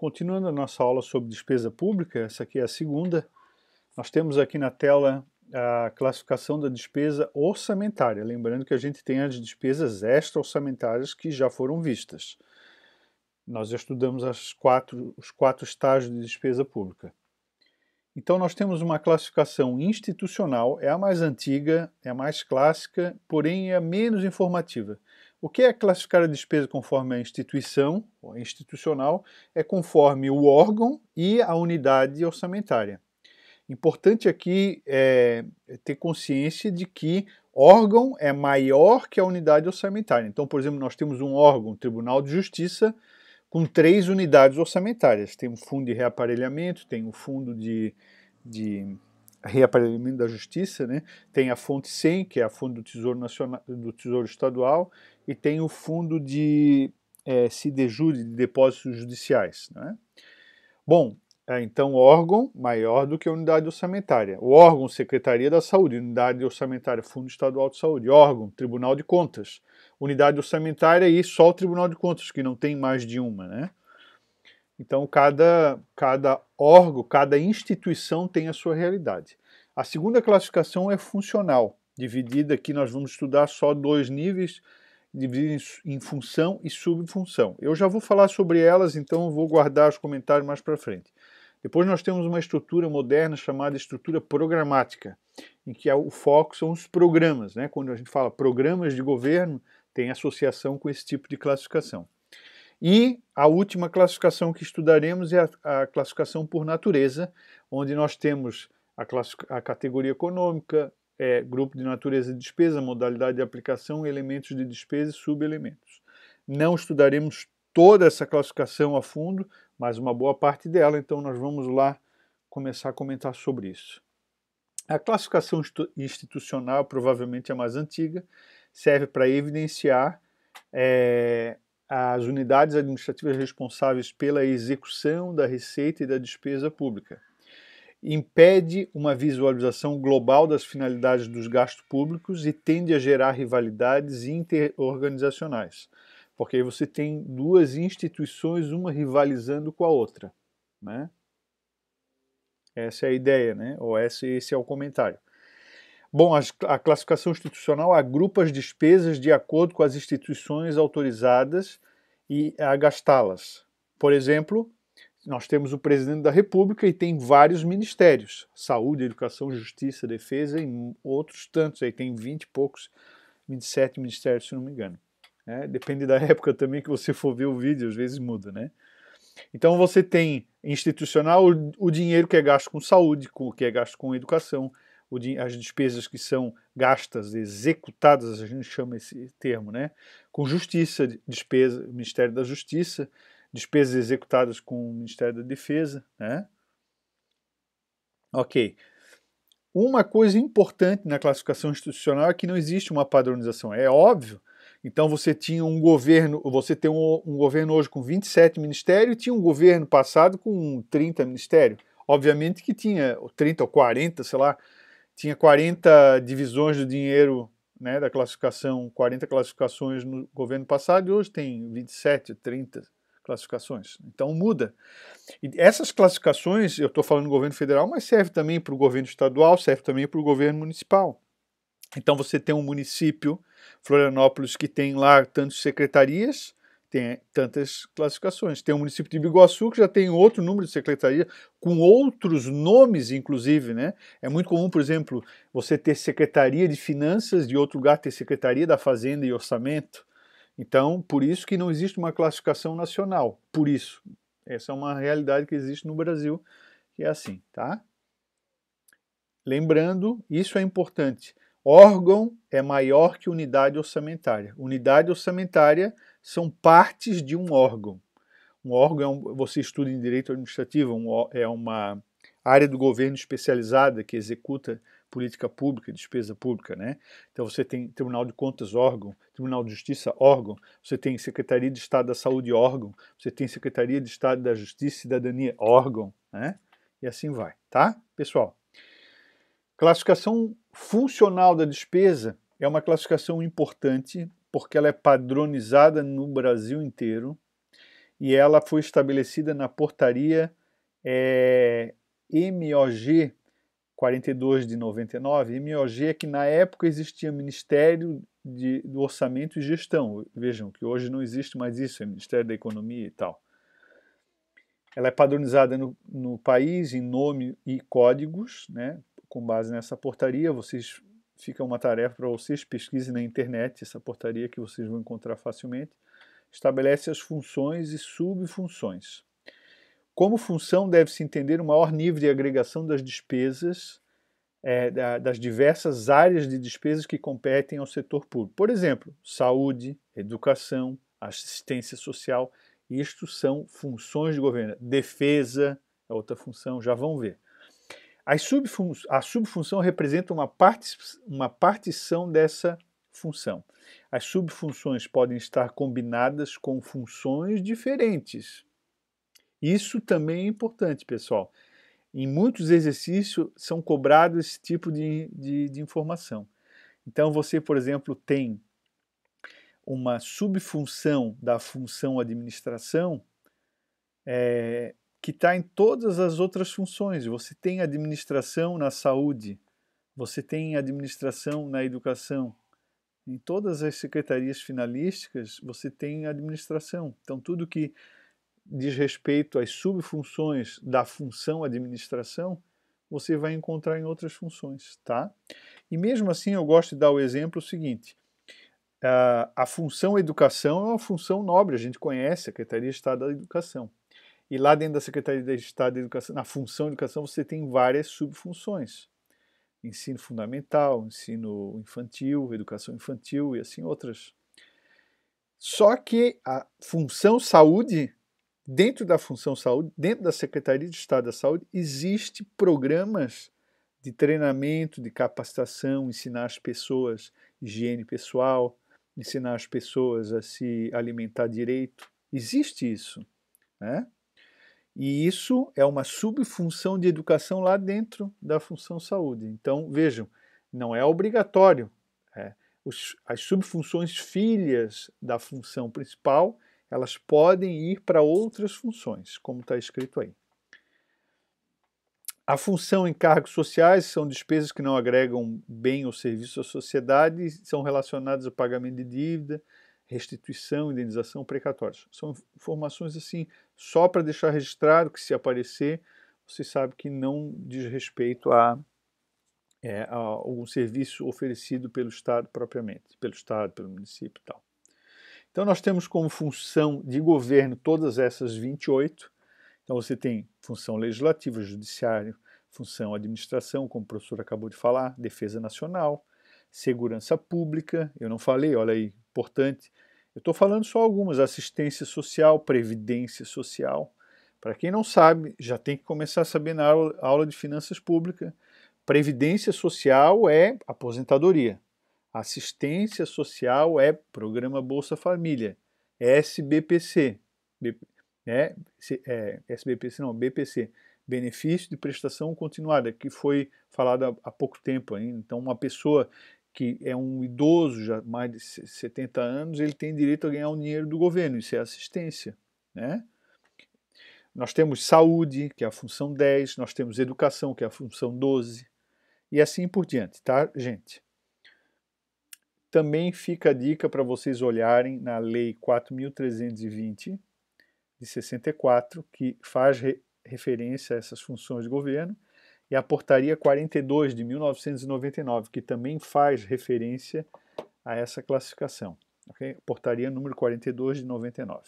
continuando a nossa aula sobre despesa pública, essa aqui é a segunda, nós temos aqui na tela a classificação da despesa orçamentária, lembrando que a gente tem as despesas extra-orçamentárias que já foram vistas. Nós já estudamos os quatro estágios de despesa pública. Então nós temos uma classificação institucional, é a mais antiga, é a mais clássica, porém é a menos informativa. O que é classificar a despesa conforme a instituição, ou institucional, é conforme o órgão e a unidade orçamentária. Importante aqui é ter consciência de que órgão é maior que a unidade orçamentária. Então, por exemplo, nós temos um órgão, Tribunal de Justiça, com 3 unidades orçamentárias. Tem o fundo de reaparelhamento, tem o fundo de reaparelhamento da Justiça, né? Tem a fonte 100, que é a fundo do Tesouro Nacional, do Tesouro Estadual, e tem o fundo de CIDEJURI, de depósitos judiciais, né? Bom, então órgão maior do que a unidade orçamentária. O órgão, Secretaria da Saúde, unidade orçamentária, Fundo Estadual de Saúde. Órgão, Tribunal de Contas. Unidade orçamentária e só o Tribunal de Contas, que não tem mais de uma, né? Então, cada órgão, cada instituição tem a sua realidade. A segunda classificação é funcional, dividida aqui, nós vamos estudar só 2 níveis, divididos em função e subfunção. Eu já vou falar sobre elas, então eu vou guardar os comentários mais para frente. Depois nós temos uma estrutura moderna chamada estrutura programática, em que o foco são os programas, né? Quando a gente fala programas de governo, tem associação com esse tipo de classificação. E a última classificação que estudaremos é a classificação por natureza, onde nós temos a categoria econômica, grupo de natureza de despesa, modalidade de aplicação, elementos de despesa e subelementos. Não estudaremos toda essa classificação a fundo, mas uma boa parte dela, então nós vamos lá começar a comentar sobre isso. A classificação institucional, provavelmente a mais antiga, serve para evidenciar as unidades administrativas responsáveis pela execução da receita e da despesa pública. Impede uma visualização global das finalidades dos gastos públicos e tende a gerar rivalidades interorganizacionais, porque aí você tem 2 instituições, uma rivalizando com a outra, né? Essa é a ideia, né? Ou esse é o comentário. Bom, a classificação institucional agrupa as despesas de acordo com as instituições autorizadas e a gastá-las. Por exemplo, nós temos o presidente da República e tem vários ministérios, saúde, educação, justiça, defesa e outros tantos, aí tem 20 e poucos, 27 ministérios, se não me engano. Depende da época também que você for ver o vídeo, às vezes muda, né? Então você tem institucional o dinheiro que é gasto com saúde, o que é gasto com educação, as despesas que são gastas, executadas, a gente chama esse termo, né? Com justiça, despesa, Ministério da Justiça, despesas executadas com o Ministério da Defesa, né? Ok. Uma coisa importante na classificação institucional é que não existe uma padronização, é óbvio. Então você tinha um governo, você tem um governo hoje com 27 ministérios e tinha um governo passado com 30 ministérios. Obviamente que tinha 30 ou 40, sei lá, tinha 40 divisões do dinheiro, né, da classificação, 40 classificações no governo passado e hoje tem 27, 30 classificações. Então muda. E essas classificações, eu estou falando do governo federal, mas serve também para o governo estadual, serve também para o governo municipal. Então você tem um município, Florianópolis, que tem lá tantas secretarias, tem tantas classificações. Tem o município de Biguaçu, que já tem outro número de secretaria, com outros nomes, inclusive, né? É muito comum, por exemplo, você ter Secretaria de Finanças, de outro lugar ter Secretaria da Fazenda e Orçamento. Então, por isso que não existe uma classificação nacional. Por isso. Essa é uma realidade que existe no Brasil, que é assim, tá? Lembrando, isso é importante. Órgão é maior que unidade orçamentária. Unidade orçamentária são partes de um órgão. Um órgão, você estuda em direito administrativo, é uma área do governo especializada que executa política pública, despesa pública, né? Então você tem Tribunal de Contas, órgão, Tribunal de Justiça, órgão, você tem Secretaria de Estado da Saúde, órgão, você tem Secretaria de Estado da Justiça e Cidadania, órgão, né? E assim vai, tá? Pessoal, classificação funcional da despesa é uma classificação importante porque ela é padronizada no Brasil inteiro e ela foi estabelecida na portaria MOG 42 de 99. MOG é que na época existia Ministério do Orçamento e Gestão. Vejam que hoje não existe mais isso, é Ministério da Economia e tal. Ela é padronizada no país em nome e códigos, né? Com base nessa portaria. Fica uma tarefa para vocês, pesquisem na internet essa portaria que vocês vão encontrar facilmente. Estabelece as funções e subfunções. Como função, deve-se entender o maior nível de agregação das despesas, das diversas áreas de despesas que competem ao setor público. Por exemplo, saúde, educação, assistência social. Isto são funções de governo. Defesa é outra função, já vão ver. A subfunção representa uma partição dessa função. As subfunções podem estar combinadas com funções diferentes. Isso também é importante, pessoal. Em muitos exercícios são cobrados esse tipo de informação. Então você, por exemplo, tem uma subfunção da função administração que está em todas as outras funções. Você tem administração na saúde, você tem administração na educação. Em todas as secretarias finalísticas você tem administração. Então tudo que diz respeito às subfunções da função administração, você vai encontrar em outras funções, tá? E mesmo assim eu gosto de dar o exemplo seguinte, a função educação é uma função nobre, a gente conhece, Secretaria de Estado da Educação. E lá dentro da Secretaria de Estado da Educação, na função educação, você tem várias subfunções. Ensino fundamental, ensino infantil, educação infantil e assim outras. Só que a função saúde, dentro da função saúde, dentro da Secretaria de Estado da Saúde, existem programas de treinamento, de capacitação, ensinar as pessoas higiene pessoal, ensinar as pessoas a se alimentar direito. Existe isso, né? E isso é uma subfunção de educação lá dentro da função saúde. Então, vejam, não é obrigatório. As subfunções filhas da função principal, elas podem ir para outras funções, como está escrito aí. A função em cargos sociais são despesas que não agregam bem ou serviço à sociedade e são relacionadas ao pagamento de dívida, restituição, indenização, precatórios. São informações assim, só para deixar registrado que se aparecer, você sabe que não diz respeito a algum serviço oferecido pelo Estado propriamente, pelo Estado, pelo município e tal. Então nós temos como função de governo todas essas 28. Então você tem função legislativa, judiciário, função administração, como o professor acabou de falar, defesa nacional, segurança pública, eu não falei, olha aí, importante. Eu estou falando só algumas, assistência social, previdência social. Para quem não sabe, já tem que começar a saber na aula de finanças públicas. Previdência social é aposentadoria. Assistência social é programa Bolsa Família. SBPC. SBPC não, BPC. Benefício de Prestação Continuada, que foi falado há pouco tempo ainda. Então, uma pessoa que é um idoso, já mais de 70 anos, ele tem direito a ganhar um dinheiro do governo, isso é assistência, né? Nós temos saúde, que é a função 10, nós temos educação, que é a função 12, e assim por diante, tá, gente? Também fica a dica para vocês olharem na Lei 4.320, de 64, que faz referência a essas funções de governo, e a Portaria 42, de 1999, que também faz referência a essa classificação. Okay? Portaria número 42, de 99.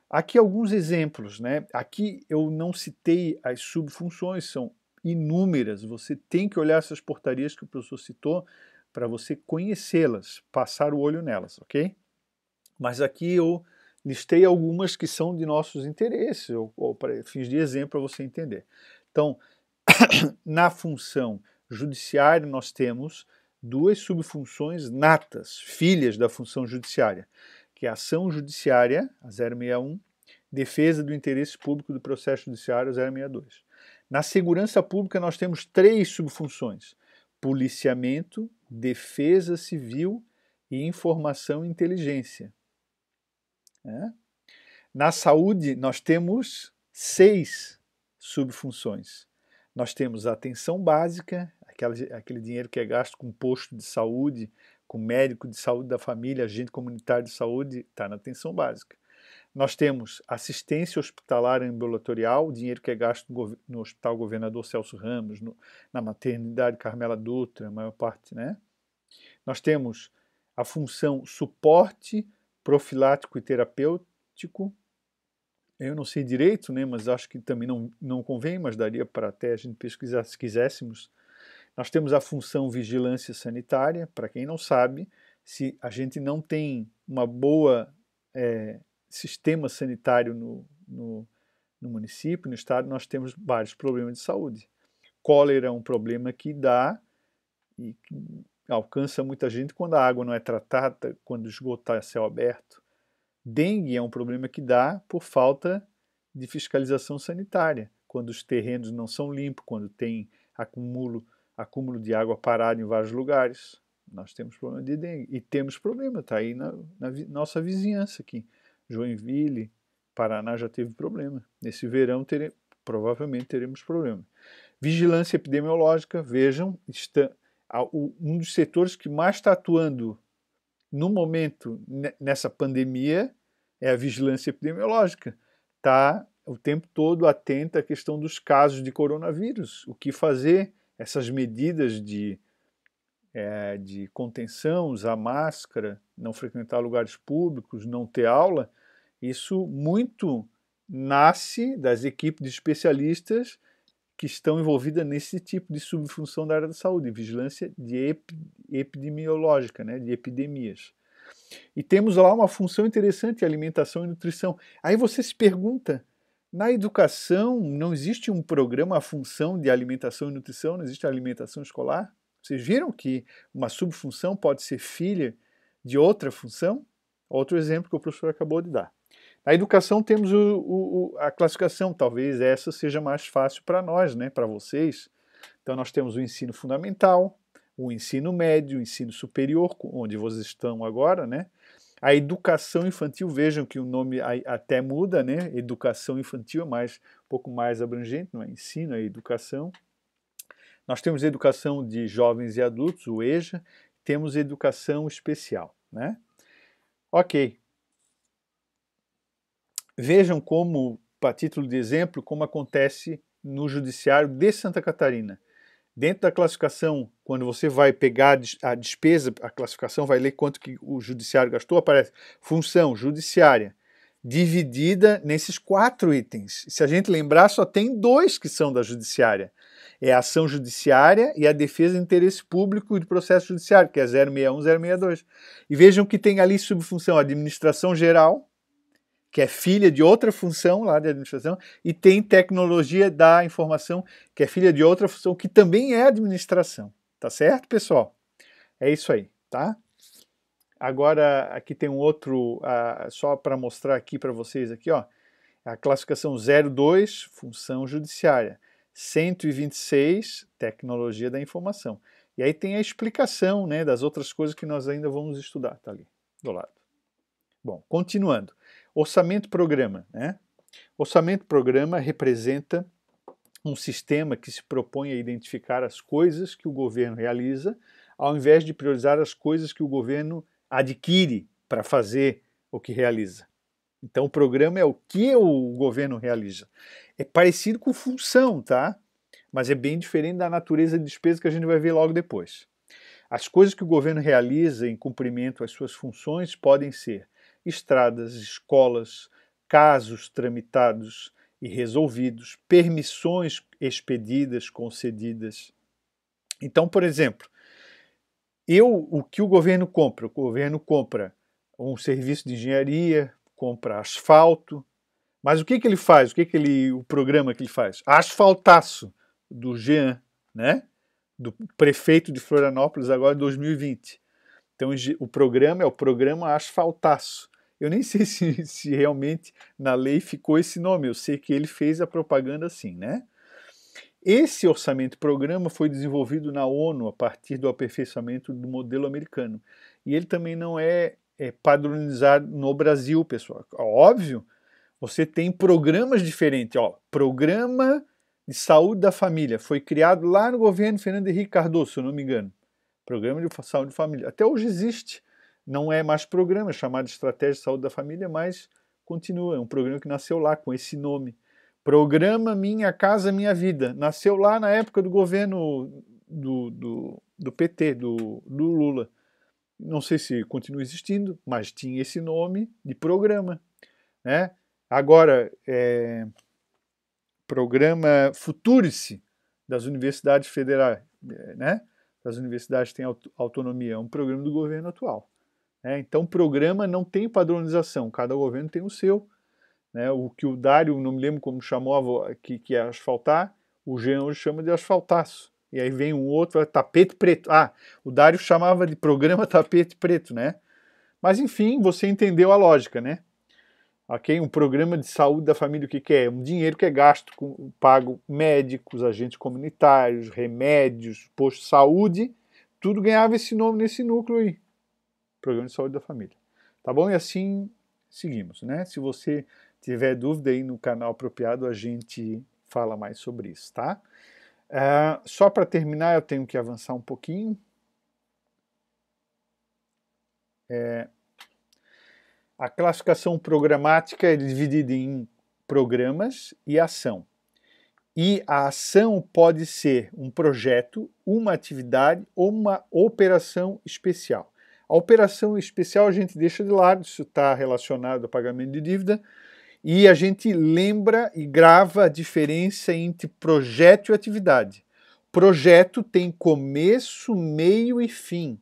Aqui alguns exemplos, né? Aqui eu não citei as subfunções, são inúmeras. Você tem que olhar essas portarias que o professor citou para você conhecê-las, passar o olho nelas, ok? Mas aqui eu listei algumas que são de nossos interesses, ou para fins de exemplo para você entender. Então, na função judiciária nós temos duas subfunções natas, filhas da função judiciária, que é a ação judiciária, a 061, defesa do interesse público do processo judiciário, 062. Na segurança pública nós temos três subfunções: policiamento, defesa civil e informação e inteligência. Na saúde, nós temos 6 subfunções. Nós temos a atenção básica, aquele dinheiro que é gasto com posto de saúde, com médico de saúde da família, agente comunitário de saúde, está na atenção básica. Nós temos assistência hospitalar ambulatorial, o dinheiro que é gasto no Hospital Governador Celso Ramos, na maternidade Carmela Dutra, a maior parte, né? Nós temos a função suporte profilático e terapêutico. Eu não sei direito, né, mas acho que também não convém, mas daria para até a gente pesquisar se quiséssemos. Nós temos a função vigilância sanitária. Para quem não sabe, se a gente não tem uma boa sistema sanitário no município, no estado, nós temos vários problemas de saúde. Cólera é um problema que dá e que alcança muita gente quando a água não é tratada, quando o esgoto está a céu aberto. Dengue é um problema que dá por falta de fiscalização sanitária, quando os terrenos não são limpos, quando tem acúmulo de água parada em vários lugares. Nós temos problema de dengue. E temos problema, está aí na nossa vizinhança aqui. Joinville, Paraná já teve problema. Nesse verão provavelmente teremos problema. Vigilância epidemiológica, vejam, um dos setores que mais está atuando no momento nessa pandemia é a vigilância epidemiológica. Está o tempo todo atenta à questão dos casos de coronavírus. O que fazer? Essas medidas de contenção, usar máscara, não frequentar lugares públicos, não ter aula, isso muito nasce das equipes de especialistas que estão envolvidas nesse tipo de subfunção da área da saúde, vigilância epidemiológica, né, de epidemias. E temos lá uma função interessante, alimentação e nutrição. Aí você se pergunta, na educação não existe um programa, a função de alimentação e nutrição, não existe alimentação escolar? Vocês viram que uma subfunção pode ser filha de outra função? Outro exemplo que o professor acabou de dar. Na educação temos a classificação, talvez essa seja mais fácil para nós, né, para vocês. Então nós temos o ensino fundamental, o ensino médio, o ensino superior, onde vocês estão agora, né? A educação infantil, vejam que o nome até muda, né? Educação infantil é um pouco mais abrangente, não é ensino, é educação. Nós temos educação de jovens e adultos, o EJA, temos educação especial, né? Ok. Vejam como, para título de exemplo, como acontece no Judiciário de Santa Catarina. Dentro da classificação, quando você vai pegar a despesa, a classificação vai ler quanto que o judiciário gastou, aparece função judiciária, dividida nesses 4 itens. Se a gente lembrar, só tem 2 que são da judiciária. É a ação judiciária e a defesa de interesse público de processo judiciário, que é 061, 062. E vejam que tem ali subfunção administração geral, que é filha de outra função lá de administração, e tem tecnologia da informação, que é filha de outra função, que também é administração. Tá certo, pessoal? É isso aí, tá? Agora, aqui tem um outro, só para mostrar aqui para vocês, aqui, ó, a classificação 02, função judiciária, 126, tecnologia da informação. E aí tem a explicação, né, das outras coisas que nós ainda vamos estudar, tá ali, do lado. Bom, continuando. Orçamento-programa, né? Orçamento-programa representa um sistema que se propõe a identificar as coisas que o governo realiza, ao invés de priorizar as coisas que o governo adquire para fazer o que realiza. Então, o programa é o que o governo realiza. É parecido com função, tá? Mas é bem diferente da natureza de despesa que a gente vai ver logo depois. As coisas que o governo realiza em cumprimento às suas funções podem ser estradas, escolas, casos tramitados e resolvidos, permissões expedidas, concedidas. Então, por exemplo, o que o governo compra? O governo compra um serviço de engenharia, compra asfalto, mas o que ele faz? O programa que ele faz? Asfaltaço do Jean, né? Do prefeito de Florianópolis agora em 2020. Então o programa é o programa Asfaltaço. Eu nem sei se realmente na lei ficou esse nome, eu sei que ele fez a propaganda assim, né? Esse orçamento-programa foi desenvolvido na ONU a partir do aperfeiçoamento do modelo americano. E ele também não é padronizado no Brasil, pessoal. Óbvio, Você tem programas diferentes. Ó, Programa de Saúde da Família. Foi criado lá no governo Fernando Henrique Cardoso, se eu não me engano. Programa de Saúde da Família. Até hoje existe. Não é mais programa, é chamado de Estratégia de Saúde da Família, mas continua. É um programa que nasceu lá com esse nome. Programa Minha Casa Minha Vida. Nasceu lá na época do governo do PT, do Lula. Não sei se continua existindo, mas tinha esse nome de programa, né? Agora, programa Futurice das universidades federais, né? As universidades têm autonomia, é um programa do governo atual. Né? Então, programa não tem padronização, cada governo tem o seu. Né? O que o Dário, não me lembro como chamou, que é asfaltar, o Jean hoje chama de asfaltaço. E aí vem um outro, tapete preto. Ah, o Dário chamava de programa tapete preto, né? Mas enfim, você entendeu a lógica, né? Ok? Um programa de saúde da família, o que é? Um dinheiro que é gasto, pago médicos, agentes comunitários, remédios, posto de saúde, tudo ganhava esse nome nesse núcleo aí. Programa de saúde da família. Tá bom? E assim seguimos, né? Se você tiver dúvida aí no canal apropriado, a gente fala mais sobre isso, tá? Só para terminar, eu tenho que avançar um pouquinho. A classificação programática é dividida em programas e ação. E a ação pode ser um projeto, uma atividade ou uma operação especial. A operação especial a gente deixa de lado, isso está relacionado ao pagamento de dívida, e a gente lembra e grava a diferença entre projeto e atividade. Projeto tem começo, meio e fim.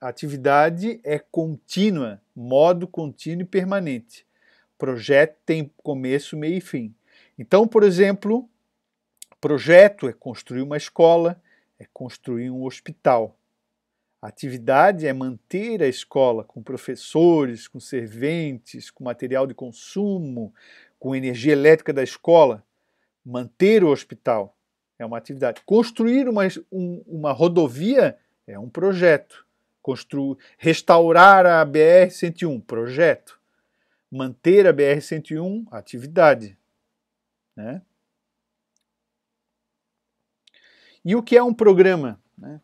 Atividade é contínua, modo contínuo e permanente. Projeto tem começo, meio e fim. Então, por exemplo, projeto é construir uma escola, é construir um hospital. Atividade é manter a escola com professores, com serventes, com material de consumo, com energia elétrica da escola. Manter o hospital é uma atividade. Construir uma rodovia é um projeto. Restaurar a BR-101, projeto. Manter a BR-101, atividade. Né? E o que é um programa? Né?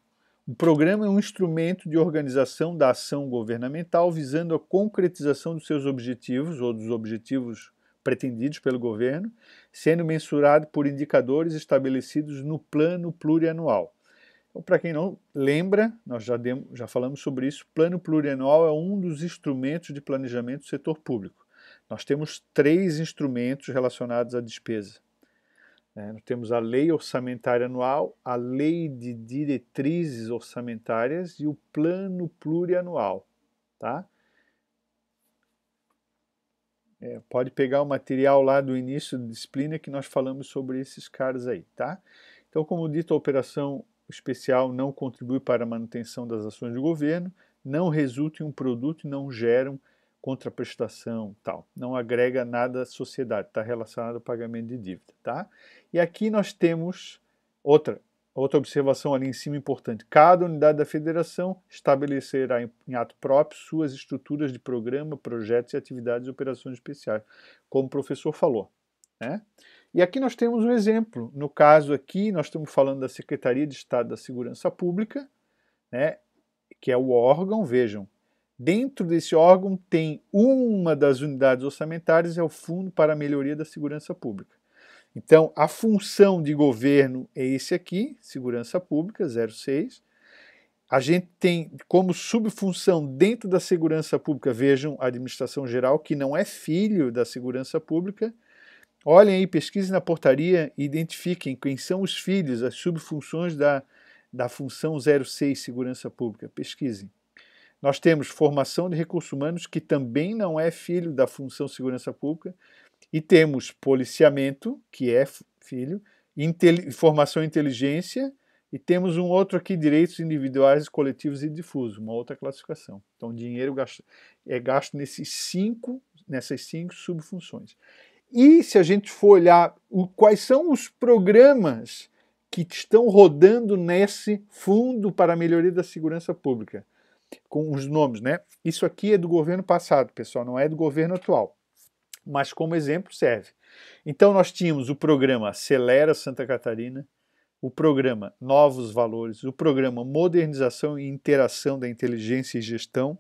Um programa é um instrumento de organização da ação governamental visando a concretização dos seus objetivos ou dos objetivos pretendidos pelo governo, sendo mensurado por indicadores estabelecidos no plano plurianual. Então, para quem não lembra, nós já falamos sobre isso, plano plurianual é um dos instrumentos de planejamento do setor público. Nós temos 3 instrumentos relacionados à despesa. Nós temos a Lei Orçamentária Anual, a Lei de Diretrizes Orçamentárias e o Plano Plurianual. Tá? Pode pegar o material lá do início da disciplina que nós falamos sobre esses caras aí. Tá? Então, como dito, a operação especial não contribui para a manutenção das ações do governo, não resulta em um produto e não geram contraprestação, tal. Não agrega nada à sociedade, está relacionado ao pagamento de dívida, tá? E aqui nós temos outra observação ali em cima importante. Cada unidade da federação estabelecerá em ato próprio suas estruturas de programa, projetos e atividades e operações especiais, como o professor falou, né? E aqui nós temos um exemplo. No caso aqui, nós estamos falando da Secretaria de Estado da Segurança Pública, né, que é o órgão, vejam, dentro desse órgão tem uma das unidades orçamentárias, é o Fundo para a Melhoria da Segurança Pública. Então, a função de governo é esse aqui, Segurança Pública, 06. A gente tem como subfunção dentro da Segurança Pública, vejam, a Administração Geral, que não é filho da Segurança Pública. Olhem aí, pesquisem na portaria e identifiquem quem são os filhos, as subfunções da função 06, Segurança Pública. Pesquisem. Nós temos formação de recursos humanos, que também não é filho da função segurança pública, e temos policiamento, que é filho, formação e inteligência, e temos um outro aqui, direitos individuais, coletivos e difusos, uma outra classificação. Então, dinheiro é gasto nessas 5 subfunções. E se a gente for olhar quais são os programas que estão rodando nesse Fundo para a Melhoria da Segurança Pública, com os nomes, né? Isso aqui é do governo passado, pessoal, não é do governo atual. mas como exemplo serve. Então nós tínhamos o programa Acelera Santa Catarina, o programa Novos Valores, o programa Modernização e Interação da Inteligência e Gestão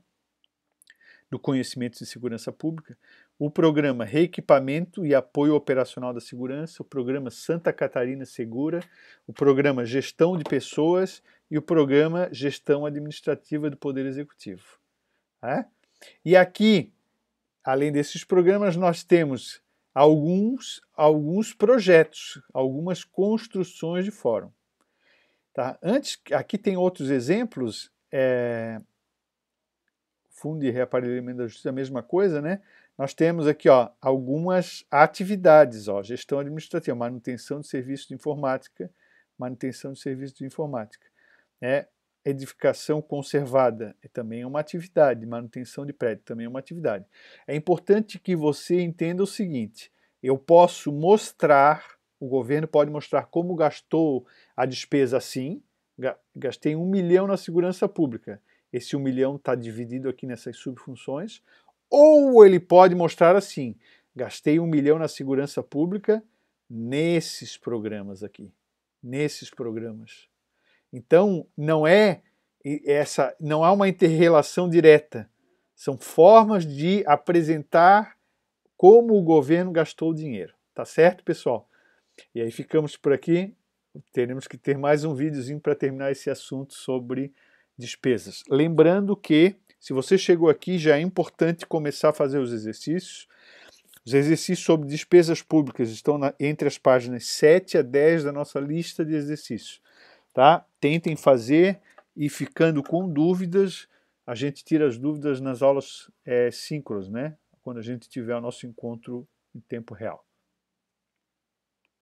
do Conhecimento de Segurança Pública, o programa Reequipamento e Apoio Operacional da Segurança, o programa Santa Catarina Segura, o programa Gestão de Pessoas e o programa Gestão Administrativa do Poder Executivo. E aqui, além desses programas, nós temos alguns projetos, algumas construções de fórum. Tá? Aqui tem outros exemplos, Fundo de Reaparelhamento da Justiça, a mesma coisa, né? Nós temos aqui algumas atividades, gestão administrativa, manutenção de serviços de informática, edificação conservada também é uma atividade, manutenção de prédio também é uma atividade. É importante que você entenda o seguinte, eu posso mostrar, o governo pode mostrar como gastou a despesa assim, gastei 1 milhão na segurança pública, esse 1 milhão está dividido aqui nessas subfunções, ou ele pode mostrar assim, gastei 1 milhão na segurança pública nesses programas aqui, nesses programas. Então, não há uma interrelação direta. São formas de apresentar como o governo gastou o dinheiro. Tá certo, pessoal? E aí ficamos por aqui. Teremos que ter mais um videozinho para terminar esse assunto sobre despesas. Lembrando que, se você chegou aqui, já é importante começar a fazer os exercícios. Os exercícios sobre despesas públicas estão entre as páginas 7 a 10 da nossa lista de exercícios. Tá? Tentem fazer e ficando com dúvidas, a gente tira as dúvidas nas aulas síncronas, né? Quando a gente tiver o nosso encontro em tempo real.